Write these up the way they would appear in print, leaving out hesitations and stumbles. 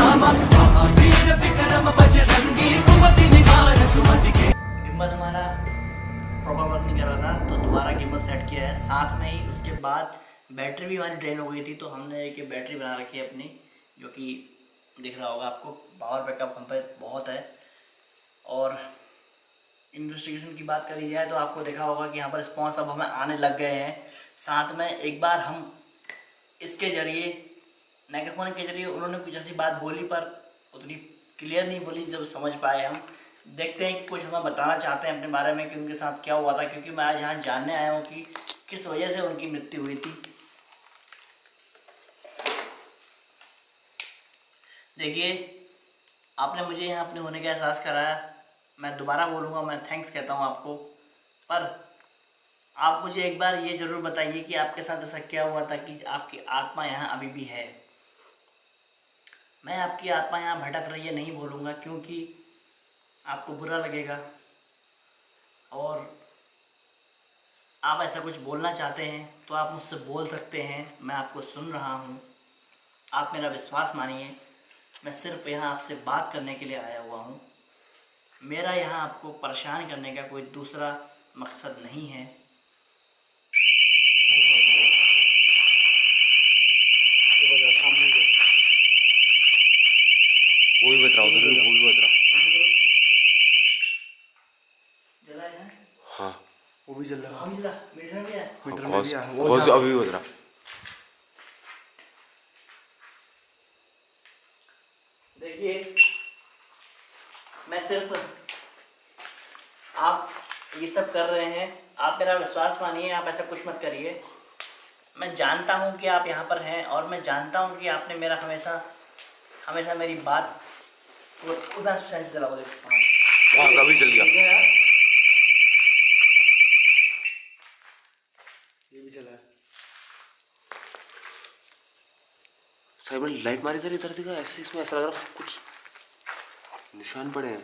Gimbal हमारा proper work नहीं कर रहा था तो दोबारा गिम्बल सेट किया है। साथ में ही उसके बाद बैटरी भी हमारी ड्रेन हो गई थी तो हमने एक बैटरी बना रखी है अपनी, जो कि दिख रहा होगा आपको। पावर बैकअप हम पर बहुत है। और इन्वेस्टिगेशन की बात करी जाए तो आपको देखा होगा कि यहाँ पर रिस्पॉन्स अब हमें आने लग गए हैं। साथ में एक बार हम इसके ज़रिए माइक्रोफोन के ज़रिए उन्होंने कुछ ऐसी बात बोली पर उतनी क्लियर नहीं बोली जब समझ पाए हम। देखते हैं कि कुछ हमें बताना चाहते हैं अपने बारे में कि उनके साथ क्या हुआ था, क्योंकि मैं आज यहाँ जानने आया हूँ कि किस वजह से उनकी मृत्यु हुई थी। देखिए, आपने मुझे यहाँ अपने होने का एहसास कराया। मैं दोबारा बोलूँगा, मैं थैंक्स कहता हूँ आपको। पर आप मुझे एक बार ये ज़रूर बताइए कि आपके साथ ऐसा क्या हुआ था कि आपकी आत्मा यहाँ अभी भी है। मैं आपकी आत्मा यहाँ भटक रही है नहीं बोलूँगा, क्योंकि आपको बुरा लगेगा। और आप ऐसा कुछ बोलना चाहते हैं तो आप मुझसे बोल सकते हैं, मैं आपको सुन रहा हूँ। आप मेरा विश्वास मानिए, मैं सिर्फ यहाँ आपसे बात करने के लिए आया हुआ हूँ। मेरा यहाँ आपको परेशान करने का कोई दूसरा मकसद नहीं है। वो भी बता रहा उधर, वो भी बता रहा। जला है? हाँ वो भी जल रहा हम जला मीटर में भी है। मीटर में भी है वो कौन सा अभी भी बता रहा। देखिए, मैं सिर्फ आप ये सब कर रहे हैं, आप मेरा विश्वास मानिए, आप ऐसा कुछ मत करिए। मैं जानता हूँ कि आप यहाँ पर हैं और मैं जानता हूँ कि आपने मेरा हमेशा मेरी बात उधर सेंस चला वो वहाँ कभी जल गया। ये भी जला है। साइड में लाइट मारी इधर दिखा, ऐसे इसमें ऐसा लग रहा कुछ निशान पड़े हैं।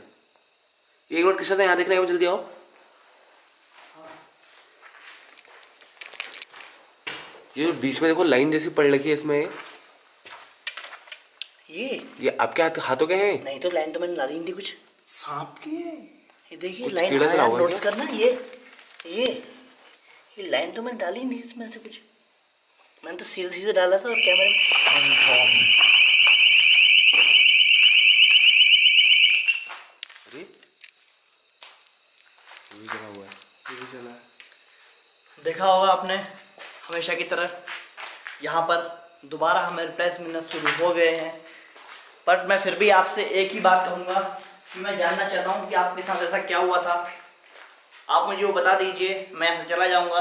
एक मिनट किसी यहाँ देखने जल्दी आओ। ये बीच में देखो लाइन जैसी पड़ रखी है इसमें। ये आपके हाथों के हैं? नहीं तो लाइन तो मैंने डाली नहीं थी कुछ। सांप की है ये देखिए कुछ लाइन, कीड़ा चला हुआ है नोटिस करना। ये लाइन तो मैंने डाली नहीं इसमें से कुछ। मैंने तो सीधे सीधे डाला था और कैमरे में। अरे ये भी जला हुआ है। ये भी जला है। देखा होगा आपने, हमेशा की तरह यहाँ पर दोबारा हमें रिप्लेस मिलना शुरू हो गए हैं। पर मैं फिर भी आपसे एक ही बात कहूँगा कि मैं जानना चाहता हूँ कि आपके साथ ऐसा क्या हुआ था। आप मुझे वो बता दीजिए, मैं ऐसे चला जाऊँगा।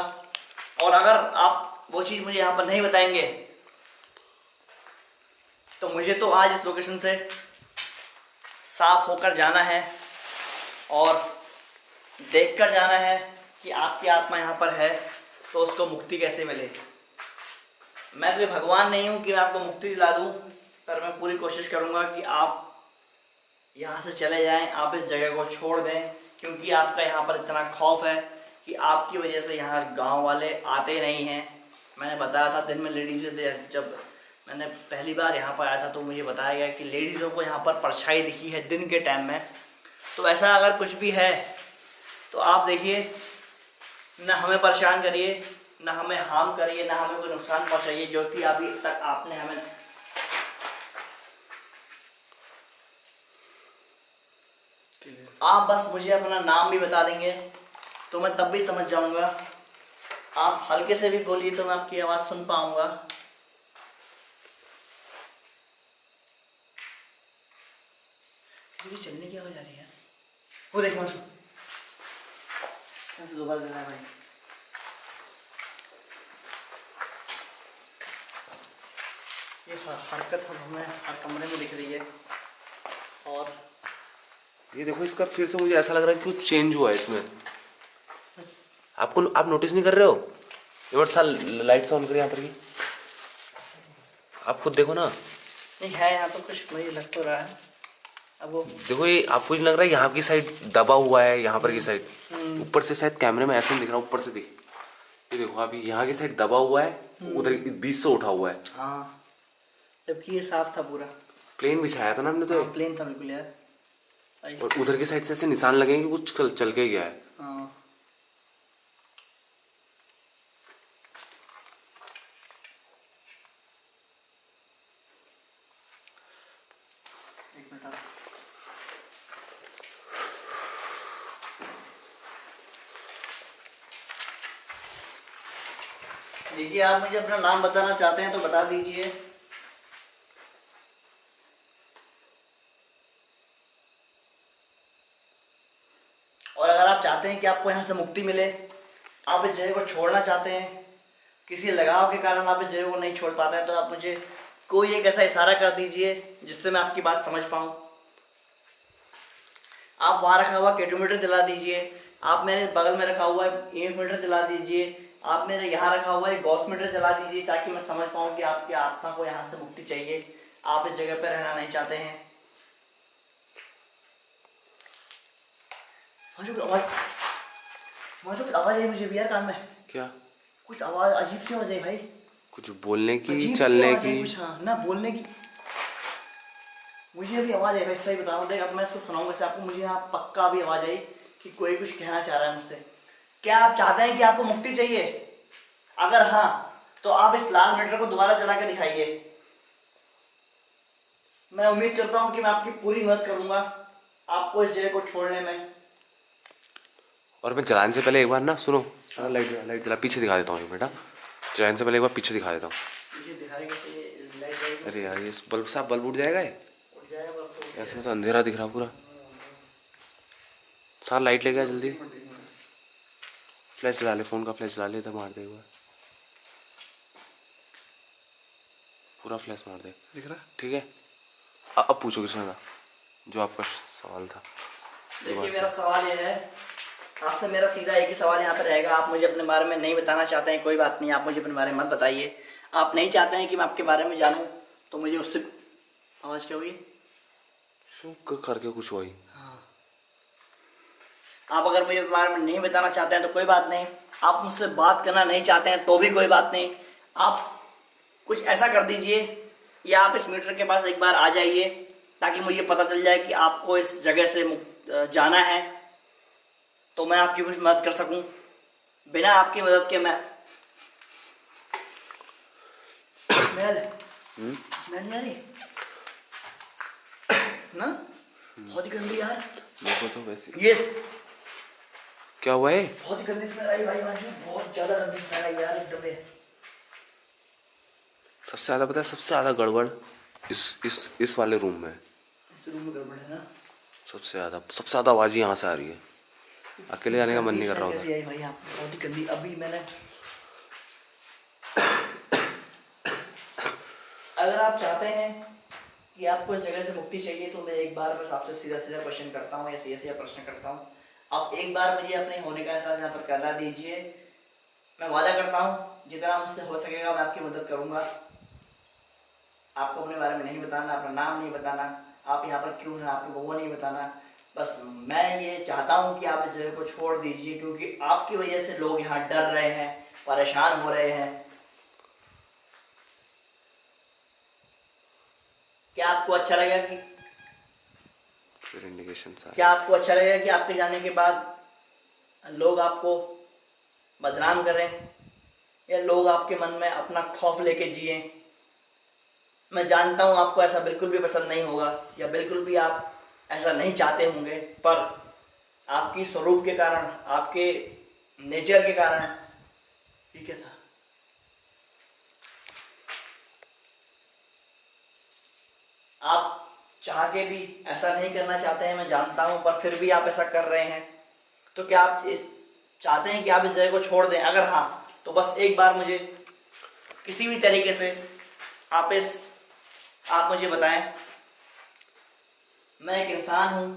और अगर आप वो चीज़ मुझे यहाँ पर नहीं बताएंगे तो मुझे तो आज इस लोकेशन से साफ होकर जाना है और देखकर जाना है कि आपकी आत्मा यहाँ पर है तो उसको मुक्ति कैसे मिले। मैं तो भगवान नहीं हूँ कि मैं आपको मुक्ति दिला दूँ, पर मैं पूरी कोशिश करूँगा कि आप यहाँ से चले जाएं, आप इस जगह को छोड़ दें, क्योंकि आपका यहाँ पर इतना खौफ है कि आपकी वजह से यहाँ गांव वाले आते नहीं हैं। मैंने बताया था दिन में लेडीज़, जब मैंने पहली बार यहाँ पर आया था तो मुझे बताया गया कि लेडीज़ों को यहाँ पर परछाई दिखी है दिन के टाइम में। तो ऐसा अगर कुछ भी है तो आप देखिए, ना हमें परेशान करिए, ना हमें हार्म करिए, ना हमें कोई नुकसान पहुँचाइए, जो कि अभी तक आपने हमें। आप बस मुझे अपना नाम भी बता देंगे तो मैं तब भी समझ जाऊंगा। आप हल्के से भी बोलिए तो मैं आपकी आवाज़ सुन पाऊंगा। मुझे चलने की आवाज़ आ रही है। वो देख मासू, दोबारा देना भाई। ये हरकत हमें हर कमरे में दिख रही है। और ये देखो, इसका फिर से मुझे ऐसा लग रहा है कि कुछ चेंज हुआ है इसमें। आप नोटिस नहीं कर रहे हो? एक बार साल लाइट ऑन करिए यहाँ पर की, आप खुद देखो ना। नहीं है यहाँ तो कुछ मुझे लग तो रहा है। अब वो देखो, ये आपको लग रहा है यहाँ की साइड दबा हुआ है, यहाँ पर की साइड ऊपर से शायद कैमरे में ऐसे नहीं दिख रहा, ऊपर से दिख। ये देखो अभी यहाँ की साइड दबा हुआ है, उधर बीच से उठा हुआ है। हाँ, जबकि ये साफ था पूरा। प्लेन बिछाया था ना हमने तो। प्लेन था बिल्कुल यार। और उधर की साइड से ऐसे निशान लगेंगे कि कुछ चल के गया है। हाँ एक मिनट। देखिए आप मुझे अपना नाम बताना चाहते हैं तो बता दीजिए। और अगर आप चाहते हैं कि आपको यहाँ से मुक्ति मिले, आप इस जगह को छोड़ना चाहते हैं, किसी लगाव के कारण आप इस जगह को नहीं छोड़ पाते हैं, तो आप मुझे कोई एक ऐसा इशारा कर दीजिए जिससे मैं आपकी बात समझ पाऊँ। आप वहाँ रखा हुआ कैलकुलेटर जला दीजिए, आप मेरे बगल में रखा हुआ EMF मीटर जला दीजिए, आप मेरे यहाँ रखा हुआ एक गॉस मीटर जला दीजिए, ताकि मैं समझ पाऊँ कि आपकी आत्मा को यहाँ से मुक्ति चाहिए, आप इस जगह पर रहना नहीं चाहते हैं। कुछ आवाज आई मुझे भी यार कान में। क्या? कुछ आवाज अजीब सी आवाज आई भाई। कुछ बोलने की, अजीब सी चलने आवाज आई की? कुछ, हाँ ना बोलने की। मुझे अभी आवाज आई भाई, सही बताऊं, देख अब मैं इसको सुनाऊंगा से आपको। मुझे यहाँ पक्का अभी आवाज आई कि कोई कुछ कहना चाह रहा है मुझसे। क्या आप चाहते हैं कि आपको मुक्ति चाहिए? अगर हाँ तो आप इस लाल मीटर को दोबारा जला के दिखाइए। मैं उम्मीद करता हूँ कि मैं आपकी पूरी मदद करूंगा आपको इस जगह को छोड़ने में। और मैं जलाने से पहले एक बार ना सुनो, लाइट जला, पीछे दिखा देता हूँ एक बेटा। जलाने से पहले एक बार पीछे दिखा देता हूँ। अरे यार ये बल्ब साहब, बल्ब उड़ जाएगा ये। इसमें तो अंधेरा दिख रहा पूरा। सारा लाइट लेके आ जल्दी। फ्लैश जला ले, फोन का फ्लैश जला ले, इधर मार दे एक बार, पूरा फ्लैश मार दे। दिख रहा? ठीक है, अब पूछो कृष्णा का जो आपका सवाल था। देखिए मेरा सवाल ये है आपसे, मेरा सीधा एक ही सवाल यहाँ पे रहेगा। आप मुझे अपने बारे में नहीं बताना चाहते हैं, कोई बात नहीं, आप मुझे अपने बारे में मत बताइए। आप नहीं चाहते हैं कि मैं आपके बारे में जानूं, तो मुझे उससे आवाज क्या हुई? शुक्र करके कुछ हुआ ही। आप अगर मुझे अपने बारे में नहीं बताना चाहते हैं तो कोई बात नहीं, आप मुझसे बात करना नहीं चाहते हैं तो भी कोई बात नहीं। आप कुछ ऐसा कर दीजिए या आप इस मीटर के पास एक बार आ जाइए, ताकि मुझे पता चल जाए कि आपको इस जगह से जाना है, तो मैं आपकी कुछ मदद कर सकूं। बिना आपकी मदद के मैं स्मेल नहीं आ रही ना, बहुत ही गंदी यार। देखो तो वैसे ये क्या हुआ है? बहुत ही गंदी स्मेल आई भाई, बहुत ज्यादा गंदी स्मेल आई यार एकदम। सबसे ज्यादा पता है, सबसे ज्यादा गड़बड़ इस वाले रूम में। इस रूम में गड़बड़ है ना? सबसे ज्यादा आवाज यहाँ से आ रही है। अकेले जाने का मन नहीं कर रहा होता। आई भाई आप, बहुत ही गंदी। अभी मैंने अगर आप चाहते हैं कि आपको इस जगह से मुक्ति चाहिए, तो मैं एक बार बस आपसे सीधा क्वेश्चन करता हूँ या सीधा प्रश्न करता हूँ। आप एक बार मुझे अपने होने का एहसास यहाँ पर करना दीजिए। मैं वादा करता हूँ जितना मुझसे हो सकेगा मैं आपकी मदद करूंगा। आपको अपने बारे में नहीं बताना, अपना नाम नहीं बताना, आप यहाँ पर क्यों हैं आपको वो नहीं बताना। बस मैं ये चाहता हूँ कि आप इस जगह को छोड़ दीजिए, क्योंकि आपकी वजह से लोग यहाँ डर रहे हैं, परेशान हो रहे हैं। क्या आपको अच्छा लगेगा कि फिर इंडिकेशन क्या आपको अच्छा लगेगा कि आपके जाने के बाद लोग आपको बदनाम करें, या लोग आपके मन में अपना खौफ लेके जिए? मैं जानता हूं आपको ऐसा बिल्कुल भी पसंद नहीं होगा, या बिल्कुल भी आप ऐसा नहीं चाहते होंगे, पर आपकी स्वरूप के कारण, आपके नेचर के कारण। ये क्या था? आप चाह के भी ऐसा नहीं करना चाहते हैं, मैं जानता हूं, पर फिर भी आप ऐसा कर रहे हैं। तो क्या आप चाहते हैं कि आप इस जगह को छोड़ दें? अगर हाँ तो बस एक बार मुझे किसी भी तरीके से आप मुझे बताएं। मैं एक इंसान हूं,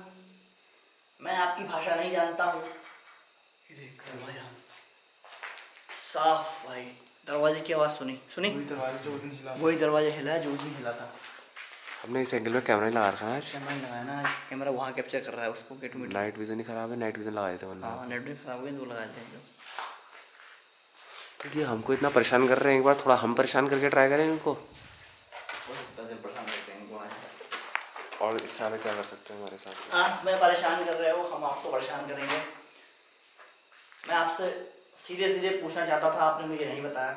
मैं आपकी भाषा नहीं जानता हूं। दरवाजा साफ भाई, दरवाजे की आवाज सुनी? वही दरवाजा हिला है जो उस दिन हिला था। हमने इस एंगल में कैमरा नहीं लगा रखा है। कैमरा लगाया ना, कैमरा वहाँ कैप्चर कर रहा है उसको। नाइट विजन ही खराब है, नाइट विजन लगाए थे वरना। हाँ नाइट विजन खराब हो गया तो लगाए थे। तो ये हमको इतना परेशान कर रहे हैं, एक बार थोड़ा हम परेशान करके ट्राई करें इनको। हो सकता है परेशान करते हैं इनको। और इससे ज़्यादा क्या कर सकते हैं हमारे साथ? आप हमें परेशान कर रहे हो, हम आपको परेशान करेंगे। मैं आपसे सीधे सीधे पूछना चाहता था, आपने मुझे नहीं बताया।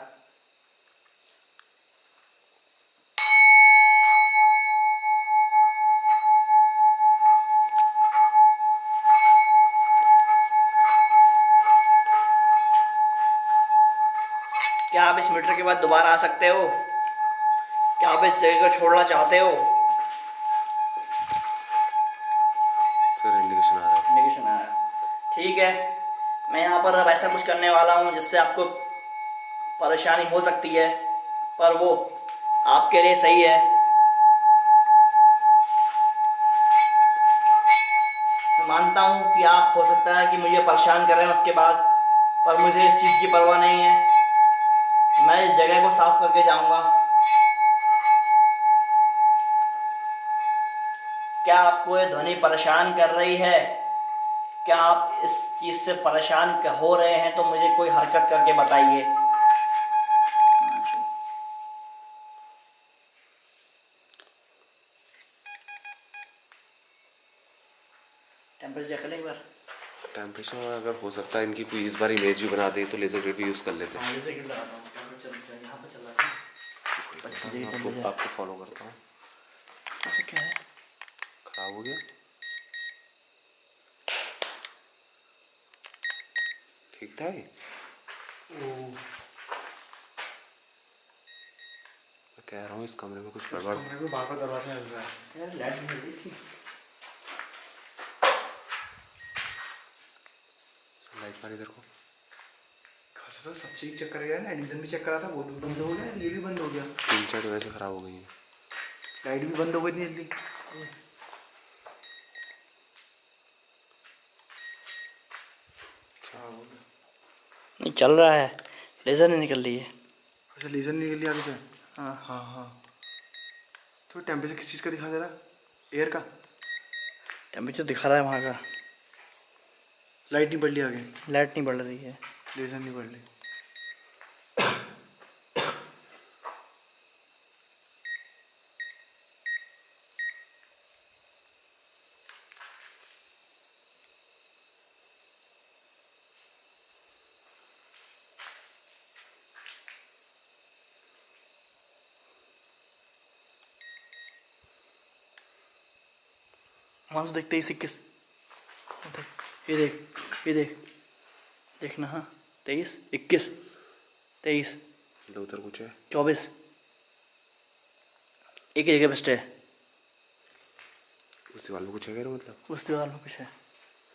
क्या आप इस मीटर के बाद दोबारा आ सकते हो? क्या आप इस जगह को छोड़ना चाहते हो? फिर इंडिकेशन आ रहा है। इंडिकेशन आ रहा है। ठीक है, मैं यहाँ पर अब ऐसा कुछ करने वाला हूँ जिससे आपको परेशानी हो सकती है, पर वो आपके लिए सही है। मैं मानता हूँ कि आप हो सकता है कि मुझे परेशान करें उसके बाद, पर मुझे इस चीज़ की परवाह नहीं है। मैं इस जगह को साफ करके जाऊँगा। क्या आपको ये ध्वनि परेशान कर रही है? क्या आप इस चीज़ से परेशान हो रहे हैं तो मुझे कोई हरकत करके बताइए। टेम्परेचर चेक करें एक बार। टेम्परेचर अगर हो सकता है इनकी कोई इस बार इमेज भी बना दे तो लेज़र ग्रेड भी यूज़ कर लेते हैं। लेज़र ग्रेड लगाता हूँ। टेम्परेचर यहाँ पर चल रहा है। आपको फॉलो करता हूँ। क्या है? खराब हो गया? ठीक था ये? मैं कह रहा हूँ इस कमरे में कुछ गड़बड़। कमरे में बार बार दरवाजा हिल रहा है यार लाइट नहीं जल रही। लाइट मार इधर को। घर से सब चीज चेक करेगा ना, एडिशन भी चेक करा था, वो भी बंद हो गया, ये भी बंद हो गया। 3-4 डिवाइसें खराब हो गई हैं। लाइट भी बंद हो गई थी जल्दी। नहीं चल रहा है, लेज़र नहीं निकल रही है। अच्छा लेजर निकल लिया आगे से। हाँ हाँ हाँ। तो टेम्परेचर किस चीज़ का दिखा दे रहा? एयर का? टेम्परेचर दिखा रहा है वहाँ का। लाइट नहीं बढ़ रही आगे? लाइट नहीं बढ़ रही है। लेजर नहीं बढ़ रही। वहाँ से देखते 21। ये देख, ये देख, देखना। हाँ 23, 21, 23, इधर उधर कुछ है? 24। एक ही जगह पे स्टे। उस दीवार में कुछ है क्या मतलब? उस दीवार में कुछ है।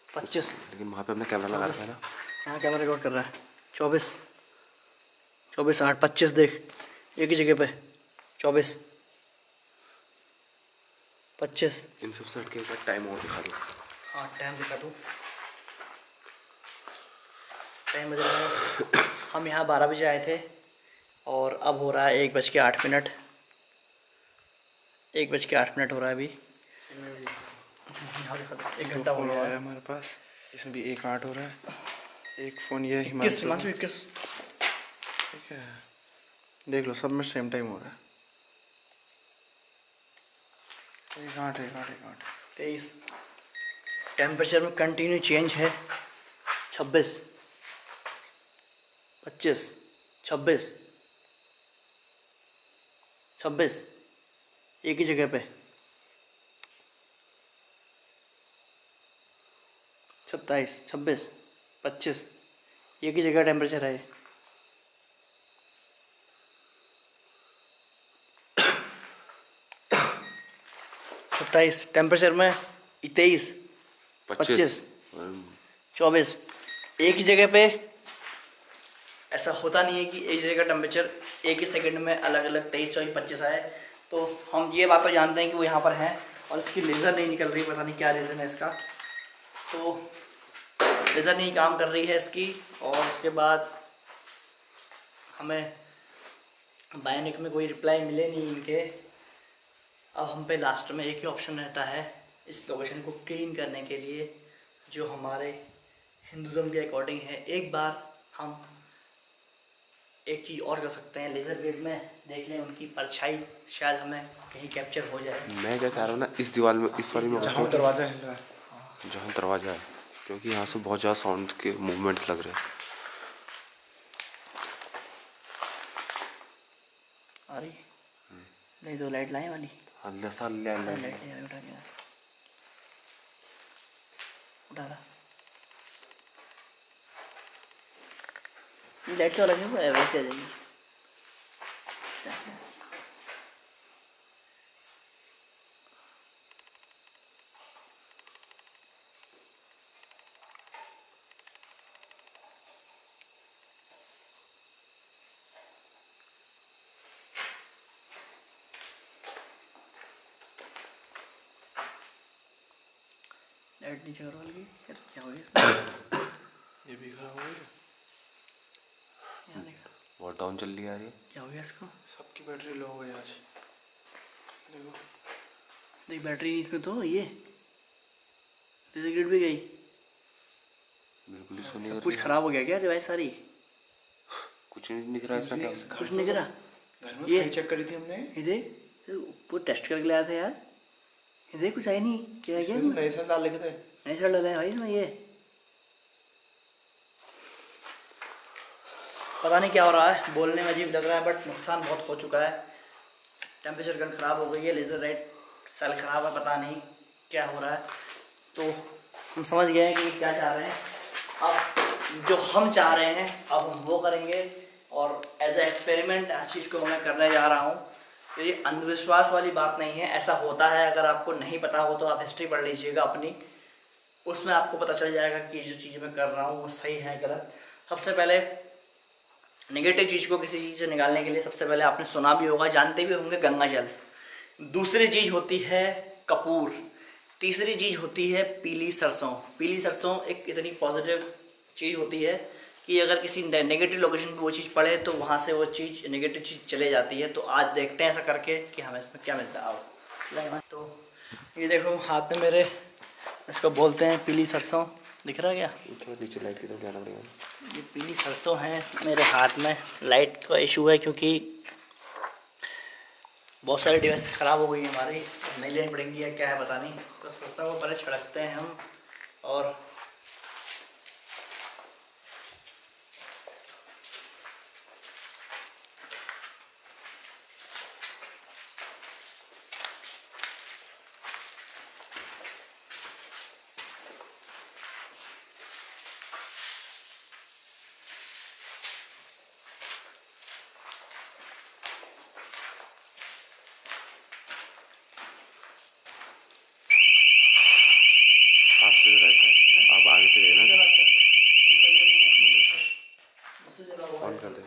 25। लेकिन वहाँ पे अपना कैमरा लगा रखा है ना। यहाँ कैमरा रिकॉर्ड कर रहा है। 24, 24, 8, 25 देख, एक ही जगह पे 24, 25। इन सब से हट के एक बार टाइम और दिखा दो। हाँ टाइम दिखा दूँ। टाइम बज रहा है, हम यहाँ 12 बजे आए थे और अब हो रहा है 1:08। 1:08 हो रहा है अभी। एक घंटा हो गया है हमारे पास। इसमें भी 1:08 हो रहा है। एक फ़ोन ये किस हिमांशु। 21। ठीक है, देख लो सब में सेम टाइम हो रहा है। 1:08, 1:08। 23। टेम्परेचर में कंटिन्यू चेंज है। 26, 25, 26, 26, एक ही जगह पे। 27, 26, 25, एक ही जगह टेम्परेचर है। सत्ताईस टेम्परेचर में 23, 25, 24, एक ही जगह पे। ऐसा होता नहीं है कि एक जगह का टेम्परेचर एक ही सेकंड में अलग अलग 23, 24, 25 आए। तो हम ये बात तो जानते हैं कि वो यहाँ पर हैं और इसकी लेज़र नहीं निकल रही, पता नहीं क्या रीज़न है इसका। तो लेज़र नहीं काम कर रही है इसकी। और उसके बाद हमें बायोनिक में कोई रिप्लाई मिले नहीं इनके। अब हम पे लास्ट में एक ही ऑप्शन रहता है इस लोकेशन को क्लीन करने के लिए, जो हमारे हिंदुज़म के अकॉर्डिंग है। एक बार हम एक चीज़ और कर सकते हैं, लेज़र ग्रेड में देख लें उनकी परछाई, शायद हमें कहीं कैप्चर हो जाए। मैं क्या चाह रहा हूँ ना, इस दीवार में, इस वाली में जहाँ दरवाजा हिल रहा है, जहाँ दरवाजा है, क्योंकि यहाँ से बहुत ज़्यादा साउंड के मूवमेंट्स लग रहे हैं। अरे नहीं तो लाइट लाए वाली, अल्लाह सा अल्लाह अल्लाह। लाइट ले उठा के उठा रहा, लाइट तो अलग है, वैसे आ जाएगी। लाइट नीचे करो वाली, क्या हो गया? ये भी खराब हो गया। यहाँ देखो बहुत डाउन चल रही है यार ये। क्या हो गया इसको? सबकी बैटरी लो हो गई आज। देखो देख बैटरी इसमें तो ये ग्रिड भी गई, बिल्कुल ही सुनी सब कुछ खराब हो गया क्या डिवाइस सारी? कुछ नहीं दिख रहा है इसमें, क्या कुछ नहीं करा। घर में ये सही चेक करी थी हमने। ये देख पूरा टेस्ट करके लाया था यार, ये देख कुछ आई नहीं, क्या है क्या? इसमें तो नए साल डाल लिखे थे। नहीं सर डाला है भाई इसमें, ये पता नहीं क्या हो रहा है, बोलने में अजीब लग रहा है बट नुकसान बहुत हो चुका है। टेम्परेचर गन ख़राब हो गई है, लेज़र लाइट सेल ख़राब है, पता नहीं क्या हो रहा है। तो हम समझ गए हैं कि क्या चाह रहे हैं। अब जो हम चाह रहे हैं अब हम वो करेंगे, और एज ए एक्सपेरिमेंट हर चीज़ को मैं करने जा रहा हूँ। तो ये अंधविश्वास वाली बात नहीं है, ऐसा होता है। अगर आपको नहीं पता हो तो आप हिस्ट्री पढ़ लीजिएगा अपनी, उसमें आपको पता चल जाएगा कि जो चीज़ मैं कर रहा हूँ वो सही है गलत। सबसे पहले नेगेटिव चीज़ को किसी चीज़ से निकालने के लिए सबसे पहले आपने सुना भी होगा, जानते भी होंगे, गंगा जल। दूसरी चीज़ होती है कपूर। तीसरी चीज़ होती है पीली सरसों। पीली सरसों एक इतनी पॉजिटिव चीज़ होती है कि अगर किसी नेगेटिव लोकेशन पे वो चीज़ पड़े तो वहाँ से वो चीज़ नेगेटिव चीज़ चले जाती है। तो आज देखते हैं ऐसा करके कि हमें इसमें क्या मिलता है। आओ तो ये देखो हाथ में मेरे, इसको बोलते हैं पीली सरसों, दिख रहा है क्या? थोड़ा नीचे लाइट की तरफ जाना पड़ेगा। ये पीली सरसों है मेरे हाथ में। लाइट का इशू है क्योंकि बहुत सारे डिवाइस ख़राब हो गई है हमारी, नहीं लेनी पड़ेंगी या क्या है पता नहीं। तो सरसों को पहले छिड़कते हैं हम, और आपसे जरा ऐसा है, आप आगे से गए ना, ऑन कर दे।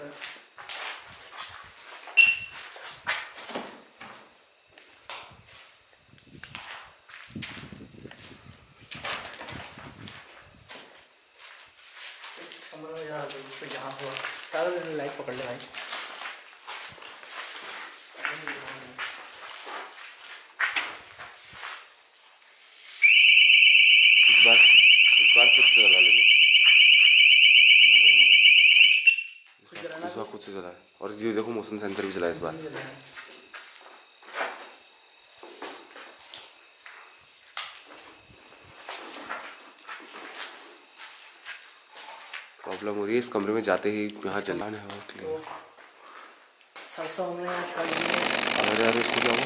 इस कमरे में ज़्यादा तो जहाँ हुआ सारा दिन लाइट पकड़ ले भाई। इस बार खुद से जला लेंगे, इस बार खुद से जला है। और ये देखो मोशन सेंसर भी चला है इस बार। प्रॉब्लम हो रही है इस कमरे में जाते ही, यहाँ जलाने हवा के लिए। सरसों हमने आज कर ली है। अरे यार इसको क्या हुआ?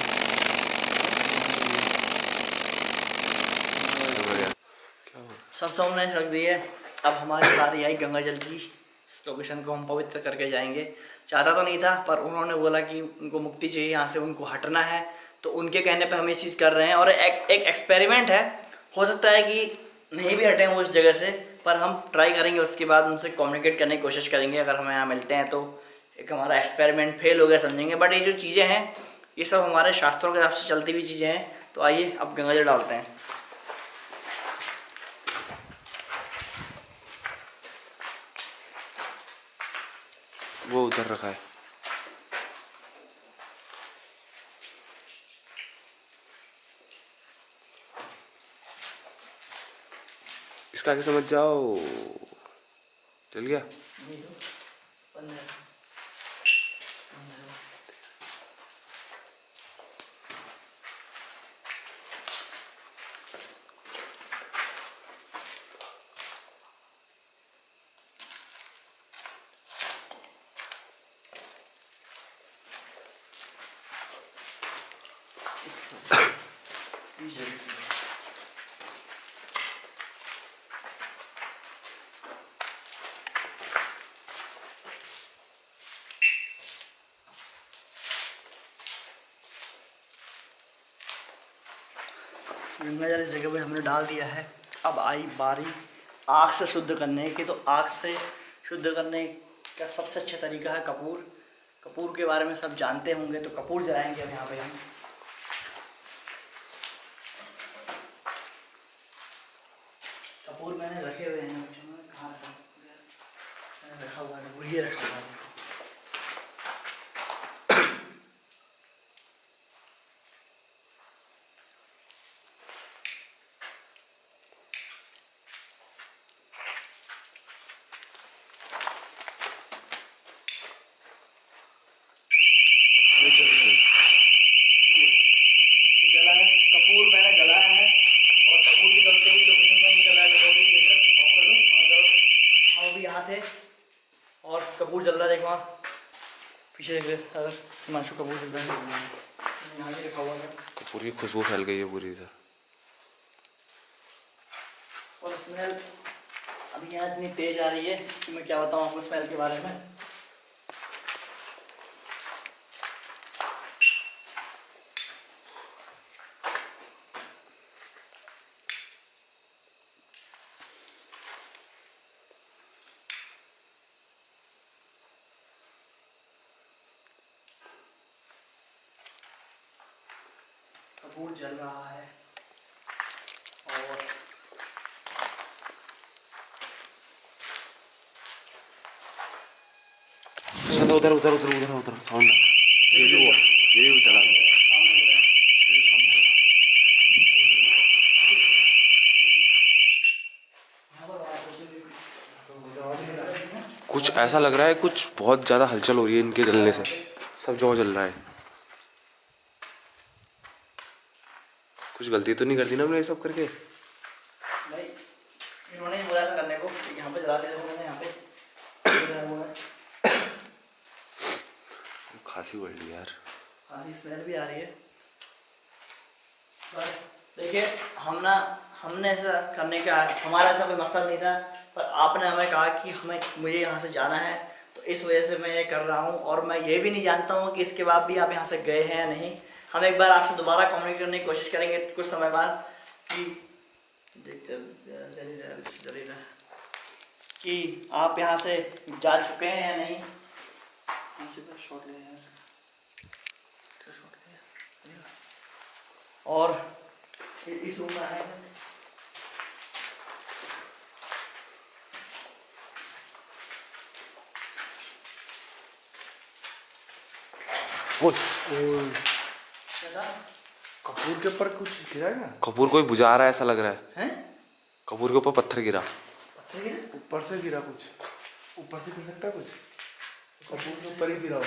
क्या हुआ? सरसों हमने रख दी है। अब हमारी बारी आई गंगा जल की। इस लोकेशन को हम पवित्र करके जाएंगे। चाहता तो नहीं था पर उन्होंने बोला कि उनको मुक्ति चाहिए, यहाँ से उनको हटना है, तो उनके कहने पे हम ये चीज़ कर रहे हैं। और एक एक्सपेरिमेंट है, हो सकता है कि नहीं भी हटें वो इस जगह से, पर हम ट्राई करेंगे। उसके बाद उनसे कम्युनिकेट करने की कोशिश करेंगे। अगर हमें यहाँ मिलते हैं तो एक हमारा एक्सपेरिमेंट फेल हो गया समझेंगे। बट ये जो चीज़ें हैं ये सब हमारे शास्त्रों के हिसाब से चलती हुई चीज़ें हैं। तो आइए अब गंगा जल डालते हैं। वो उधर रखा है। इसका आगे समझ जाओ, चल गया। गंगा जल इस जगह पे हमने डाल दिया है। अब आई बारी आग से शुद्ध करने की। तो आग से शुद्ध करने का सबसे अच्छा तरीका है कपूर। कपूर के बारे में सब जानते होंगे, तो कपूर जलाएंगे अब यहाँ पे हम। कपूर मैंने रखे हुए हैं, कहाँ रखा हुआ है? ये रखा हुआ है। जला है कपूर, मैंने जलाया है और कपूर की गलती की लोकेशन में ही जलाया है। ऑफ कर दो। हम अभी यहाँ थे और कपूर जल रहा है। देखो वहाँ पीछे अगर हिमांशु कपूर जल रहा है, यहाँ भी रखा हुआ है। कपूर की खुशबू फैल गई है पूरी इधर। और स्मेल अभी यहाँ इतनी तेज आ रही है कि मैं क्या बताऊँ आपको स्मेल के बारे में। कपूर जल रहा है और उधर उधर उधर उधर उधर साउंड ये भी चला। कुछ ऐसा लग रहा है कुछ बहुत ज्यादा हलचल हो रही है इनके जलने से। सब जगह जल रहा है। कुछ गलती तो नहीं करती ना हमने ये सब करके? भाई इन्होंने बोला ऐसा करने को, यहाँ पे जला दिया मैंने। यहाँ पे खांसी बढ़ रही यार, खांसी स्मेल भी आ रही है। पर देखिए हमने ऐसा करने का हमारा ऐसा कोई मकसद नहीं था, पर आपने हमें कहा कि मुझे यहाँ से जाना है, तो इस वजह से मैं ये कर रहा हूँ। और मैं ये भी नहीं जानता हूँ कि इसके बाद भी आप यहाँ से गए हैं या नहीं। हम एक बार आपसे दोबारा कम्युनिकेट करने की कोशिश करेंगे कुछ समय बाद कि आप यहाँ से जा चुके हैं या नहीं। और इस रूम में है कपूर के ऊपर कुछ गिरा क्या? कपूर कोई बुझा रहा है ऐसा लग रहा है। हैं? कपूर के ऊपर पत्थर गिरा। पत्थर गिरा? ऊपर से गिरा कुछ, ऊपर से गिर सकता है कुछ। कपूर से ऊपर ही गिरा हो।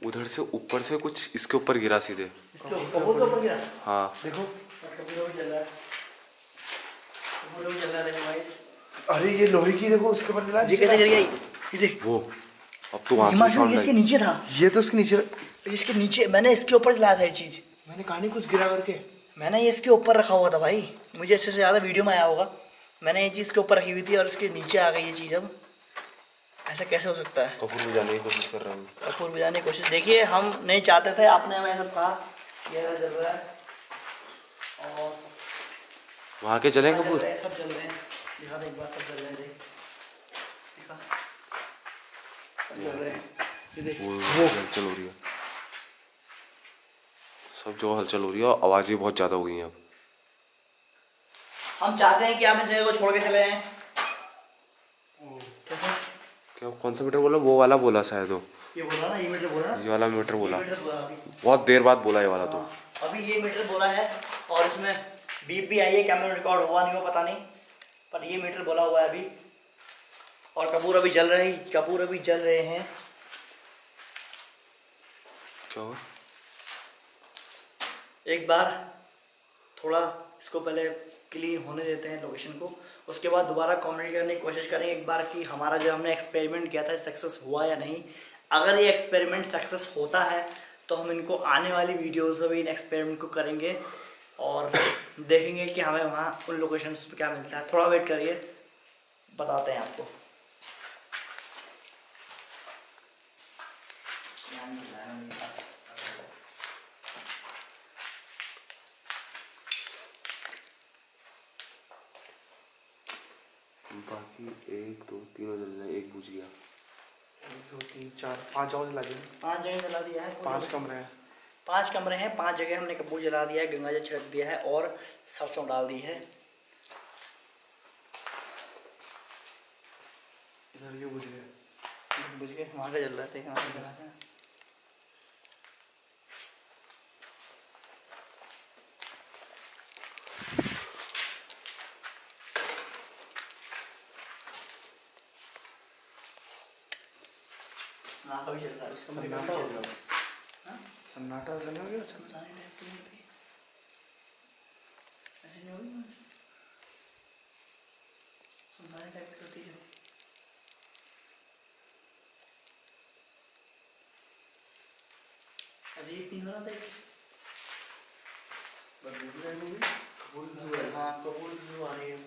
उधर से ऊपर से कुछ इसके ऊपर गिरा सीधे। कपूर के ऊपर गिरा? हाँ देखो कपूर भी जल रहा है। कपूर भी जल रहा है, देखो भाई। अरे ये लोहे की, देखो उसके ऊपर गिरा। ये कैसे गिर गया? ये देख वो अब तो वहां से हिमांशु, साउंड ये इसके आई। नीचे था। ये तो उसके नीचे, इसके नीचे मैंने इसके ऊपर जलाया था ये चीज। मैंने कहा नहीं कुछ गिरा करके। मैंने ये इसके ऊपर रखा हुआ था भाई, मुझे अच्छे से ज़्यादा वीडियो में आया होगा। मैंने ये चीज़ के ऊपर रखी हुई थी और इसके नीचे आ गई ये चीज़। अब ऐसा कैसे हो सकता है? कपूर बुझाने की कोशिश कर रहा हूँ। कपूर बुझाने की कोशिश, देखिए हम नहीं चाहते थे, आपने हमें सब कहा ये जल रहा है और वहाँ के जले कपूर? सब जल रहे हैं। दिखा दे एक बार, सब जल रहे हैं। देख दिखा, सब जल रहे हैं। ये देख वो हलचल हो रही है, सब जो हलचल हो रही है और आवाज़ भी बहुत ज़्यादा हो गई है अब। हम चाहते हैं कि आप इस जगह को छोड़ के चले जाएं। क्या कौन सा मीटर बोला? वो वाला बोला शायद वो। ये बोला ना, ये मीटर बोला ना, ये वाला मीटर बोला। मीटर बोला अभी। बहुत देर बाद बोला ये वाला तो। अभी ये मीटर बोला है और इसमें बीप भी आई है। कैमरा रिकॉर्ड हुआ नहीं हो पता नहीं, पर ये मीटर बोला हुआ है अभी। और कपूर अभी जल रहे हैं, कपूर अभी जल रहे हैं। क्या हुआ? एक बार थोड़ा इसको पहले क्लीन होने देते हैं लोकेशन को, उसके बाद दोबारा कम्युनिकेट करने की कोशिश करेंगे एक बार कि हमारा जो हमने एक्सपेरिमेंट किया था सक्सेस हुआ या नहीं। अगर ये एक्सपेरिमेंट सक्सेस होता है तो हम इनको आने वाली वीडियोस में भी इन एक्सपेरिमेंट को करेंगे और देखेंगे कि हमें वहाँ उन लोकेशंस पे क्या मिलता है। थोड़ा वेट करिए, बताते हैं आपको। बाकी 1 2 3 जल रहे, एक बुझ गया। 1 2 3 4 5 और जला दिए। 5 जगह जला दिया है। 5 कमरे हैं। 5 कमरे हैं, 5 जगह हमने कपूर जला दिया है, गंगा जल छिड़क दिया है और सरसों डाल दी है। इधर ये बुझ गया। बुझ गए, वहाँ का जल रहा था, वहाँ का जला था। वहाँ का भी चल रहा है, उसका मुझे सन्नाटा पता हो होगा। गया। हाँ? सन्नाटा तो नहीं हो गया? समझाने टाइप की होती है। ऐसे नहीं होगी ना? समझाने टाइप की होती है। अजीब नहीं हो रहा देख? हाँ, कपूर की खुशबू आ रही है।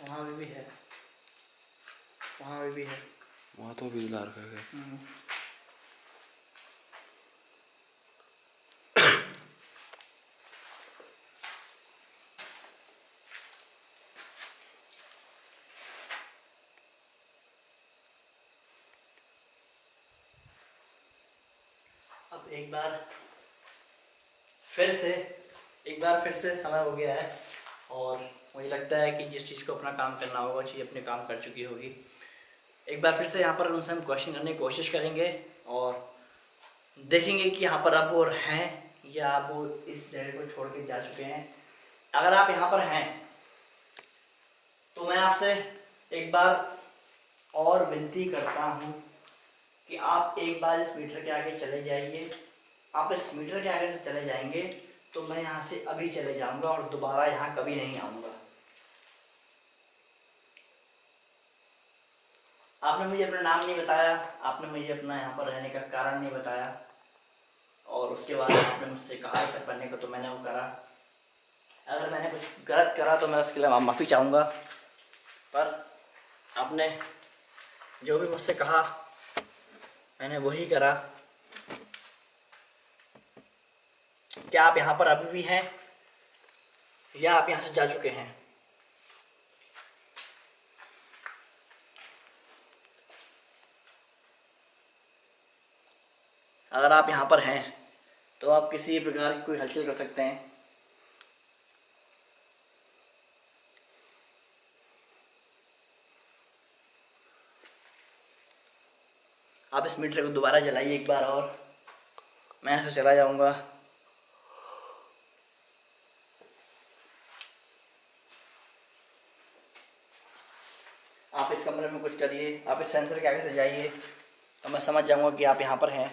वहाँ भी है, वहाँ भी है। वहाँ तो बिजला रखा है। अब एक बार फिर से समय हो गया है और मुझे लगता है कि जिस चीज़ को अपना काम करना होगा वो चीज़ अपने काम कर चुकी होगी। एक बार फिर से यहाँ पर उनसे हम क्वेश्चन करने की कोशिश करेंगे और देखेंगे कि यहाँ पर अब वो हैं या वो इस जगह को छोड़ के जा चुके हैं। अगर आप यहाँ पर हैं तो मैं आपसे एक बार और विनती करता हूँ कि आप एक बार इस मीटर के आगे चले जाइए। आप इस मीटर के आगे से चले जाएंगे तो मैं यहाँ से अभी चले जाऊँगा और दोबारा यहाँ कभी नहीं आऊँगा। आपने मुझे अपना नाम नहीं बताया, आपने मुझे अपना यहाँ पर रहने का कारण नहीं बताया और उसके बाद आपने मुझसे कहा ऐसा करने को, तो मैंने वो करा। अगर मैंने कुछ गलत करा तो मैं उसके लिए माफ़ी चाहूँगा, पर आपने जो भी मुझसे कहा मैंने वही करा। क्या आप यहाँ पर अभी भी हैं या आप यहाँ से जा चुके हैं? अगर आप यहाँ पर हैं तो आप किसी प्रकार की कोई हलचल कर सकते हैं। आप इस मीटर को दोबारा जलाइए एक बार और मैं ऐसे चला जाऊंगा। आप इस कमरे में कुछ करिए, आप इस सेंसर के आगे से जाइए तो मैं समझ जाऊंगा कि आप यहाँ पर हैं।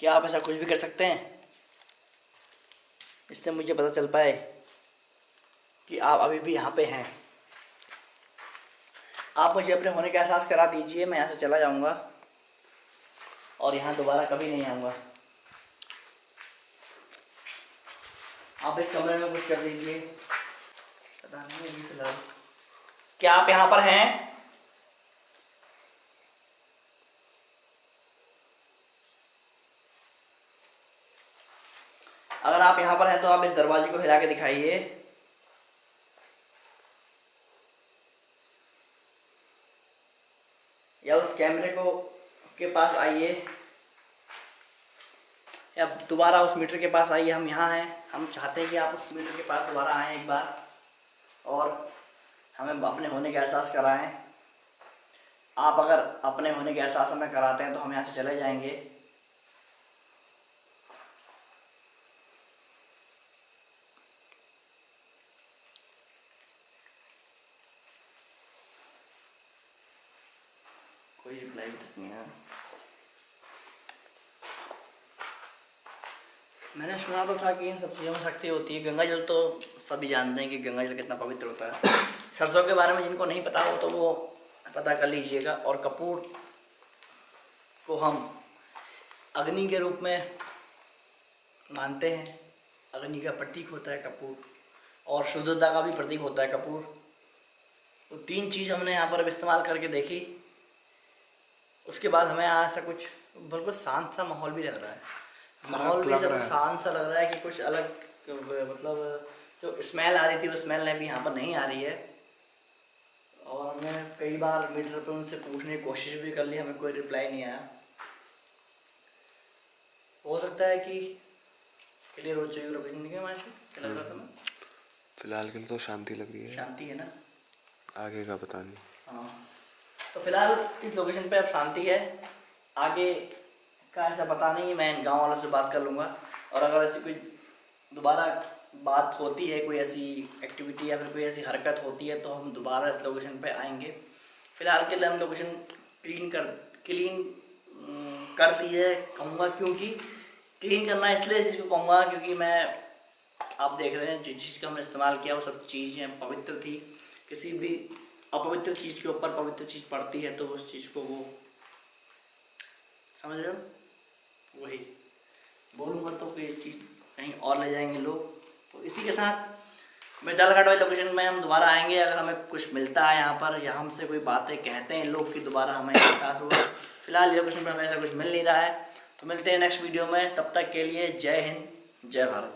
क्या आप ऐसा कुछ भी कर सकते हैं? इससे मुझे पता चल पाए कि आप अभी भी यहाँ पे हैं। आप मुझे अपने होने का एहसास करा दीजिए, मैं यहाँ से चला जाऊंगा और यहाँ दोबारा कभी नहीं आऊँगा। आप इस कमरे में कुछ कर दीजिए। पता नहीं अभी फिलहाल। क्या आप यहाँ पर हैं? अगर आप यहाँ पर हैं तो आप इस दरवाजे को हिला के दिखाइए। या उस कैमरे को के पास आइए या दोबारा उस मीटर के पास आइए। हम यहाँ हैं, हम चाहते हैं कि आप उस मीटर के पास दोबारा आएँ एक बार और हमें अपने होने का एहसास कराएं। आप अगर अपने होने का एहसास हमें कराते हैं तो हम यहाँ से चले जाएंगे। कोई रिप्लाई नहीं है। मैंने सुना तो था कि इन सब चीज़ों में शक्ति होती है। गंगा जल तो सभी जानते हैं कि गंगा जल कितना पवित्र होता है। सरसों के बारे में जिनको नहीं पता हो तो वो पता कर लीजिएगा। और कपूर को हम अग्नि के रूप में मानते हैं। अग्नि का प्रतीक होता है कपूर और शुद्धता का भी प्रतीक होता है कपूर। तो 3 चीज़ हमने यहाँ पर अब इस्तेमाल करके देखी। उसके बाद हमें यहाँ से कुछ बिल्कुल शांत सा माहौल भी लग रहा है। माहौल भी सब शांत सा लग रहा है कि कुछ अलग, मतलब जो स्मेल आ रही थी वो स्मेल भी यहाँ पर नहीं आ रही है। और हमने कई बार मीटर पे उनसे पूछने की कोशिश भी कर ली, हमें कोई रिप्लाई नहीं आया। हो सकता है कि क्लियर हो चाहिए लोकेशन। क्या लग रहा था? फिलहाल के लिए तो शांति लग रही है। शांति है ना? आगे का पता नहीं। हाँ, तो फिलहाल इस लोकेशन पे अब शांति है। आगे का ऐसा पता नहीं है, मैं इन गाँव वालों से बात कर लूँगा। और अगर ऐसी कोई दोबारा बात होती है, कोई ऐसी एक्टिविटी या फिर कोई ऐसी हरकत होती है, तो हम दोबारा इस लोकेशन पे आएंगे। फिलहाल के लिए हम लोकेशन क्लीन कर दी है कहूँगा, क्योंकि क्लीन करना इसलिए इस चीज़ को कहूँगा क्योंकि आप देख रहे हैं जिस चीज़ का हमने इस्तेमाल किया वो सब चीज़ें पवित्र थी। किसी भी अपवित्र चीज़ के ऊपर पवित्र चीज़ पड़ती है तो उस चीज़ को वो, समझ रहे हो, वही बोलूँगा तो कोई चीज़ कहीं और ले जाएंगे लोग। तो इसी के साथ मैं जलघाट वाली लोकेशन में हम दोबारा आएंगे। अगर हमें कुछ मिलता है यहाँ पर या हमसे कोई बातें कहते हैं लोग कि दोबारा हमें एहसास हुआ। फिलहाल लोकेशन पर हमें ऐसा कुछ मिल नहीं रहा है। तो मिलते हैं नेक्स्ट वीडियो में, तब तक के लिए जय हिंद, जय भारत।